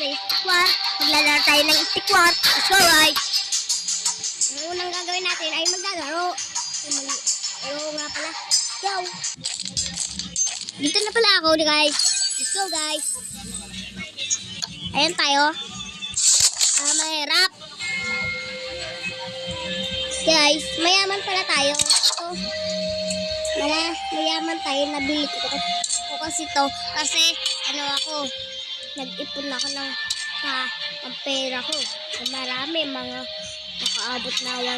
sa stikwar. Maglalaro tayo ng stikwar. Let's go guys! Ang unang gagawin natin ay maglalaro. Oo nga pala. Go! Dito na pala ako guys. Let's go guys! Ayan tayo. Mahirap. Guys, mayaman pala tayo. Ito. Mayaman tayo. Nabili ko kasi to. Kasi ako, nag-ipon ako ng pera ko. So, marami, mga nakaabot na 100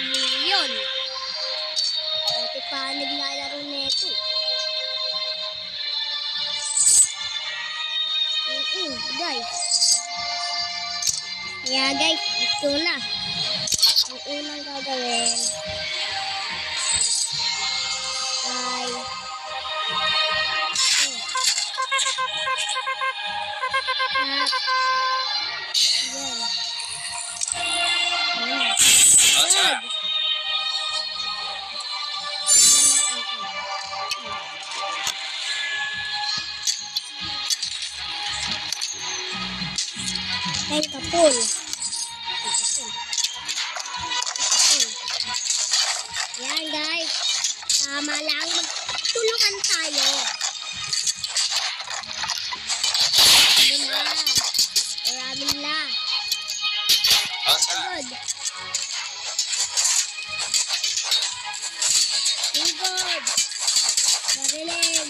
million. Dati pa naglalaro nito. Guys. Yeah guys, ito na. Ang unang gagawin ay ay kapul. Yan guys, tama lang, magtulungan tayo. Ano na, marami na. Good. Good. Marilyn.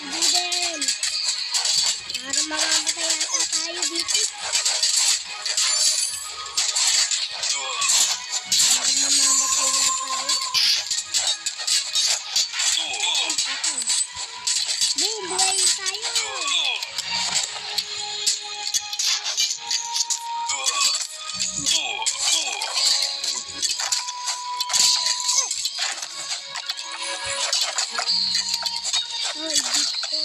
Biden. Para mamamatay yata tayo dito. Mamamatay na tayo. Boom, buhay tayo. Ay, dito.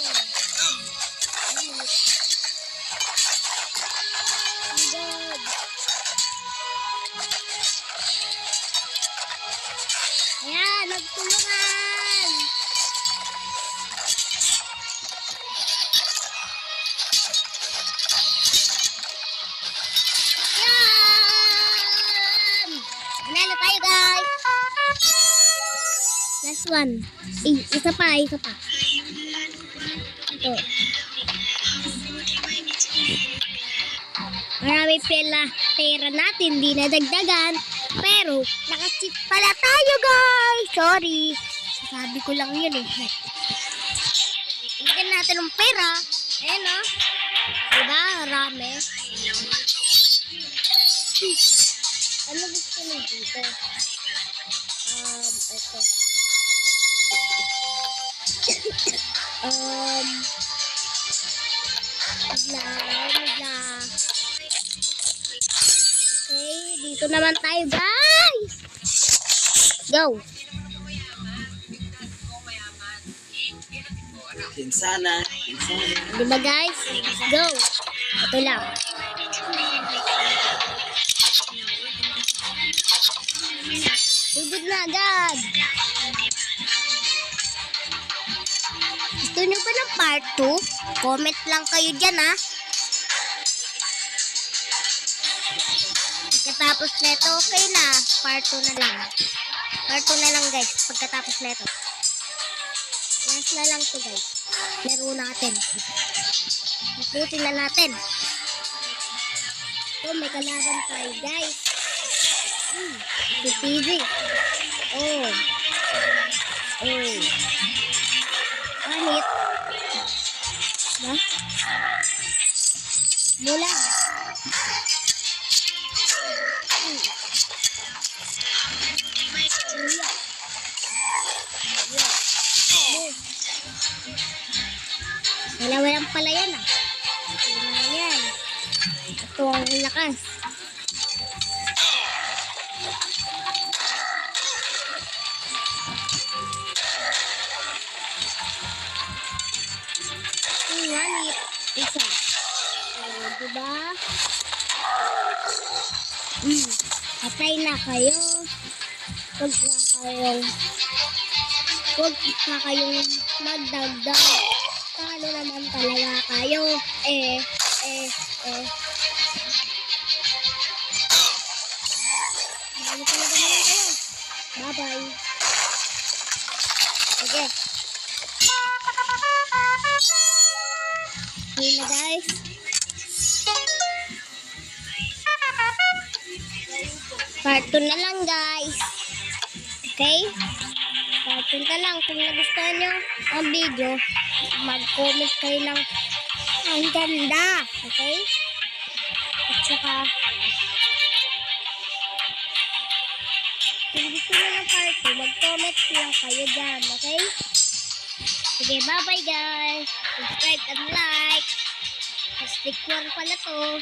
God. Ayan, nagtulungan. Ayan. Manalo tayo guys. Last one. Isa pa. Ito. Marami pera natin, di nadagdagan. Pero, nakasit pala tayo guys. Sorry. Sabi ko lang yun eh. Tingnan natin ang pera. Ayan o. Diba? Marami. Ano gusto mo dito? Ito. Okay, dito naman tayo guys. Go. Insana. Diba guys? Go. Ito lang. Sugod na agad. Gusto nyo ba ng part 2? Comment lang kayo dyan ha. Pagkatapos neto, okay na. Part 2 na lang. Part 2 na lang guys. Pagkatapos neto. Last na lang to guys. Laro natin. Naputin na natin. Ito, may kalaban tayo guys. Si PG. Panit. Ba? Mula. Dalawa lang pala yan ah. Yan. Ito ang lakas. Nganit. Isa. Diba? Patay na kayo. Huwag na kayong Huwag pa kayong magdagdag. Paano naman talaga kayo? Ano talaga naman kayo? Bye-bye. Sige. Okay na guys. Part 2 na lang guys. Okay? Part 2 na lang. Kung nagustuhan nyo ang video, mag-comment kayo lang. Ang ganda. Okay? At saka, kung gusto nyo ng part 2, mag-comment lang kayo dyan. Okay? Sige, bye-bye guys. Subscribe and like. Stick 1 pala to.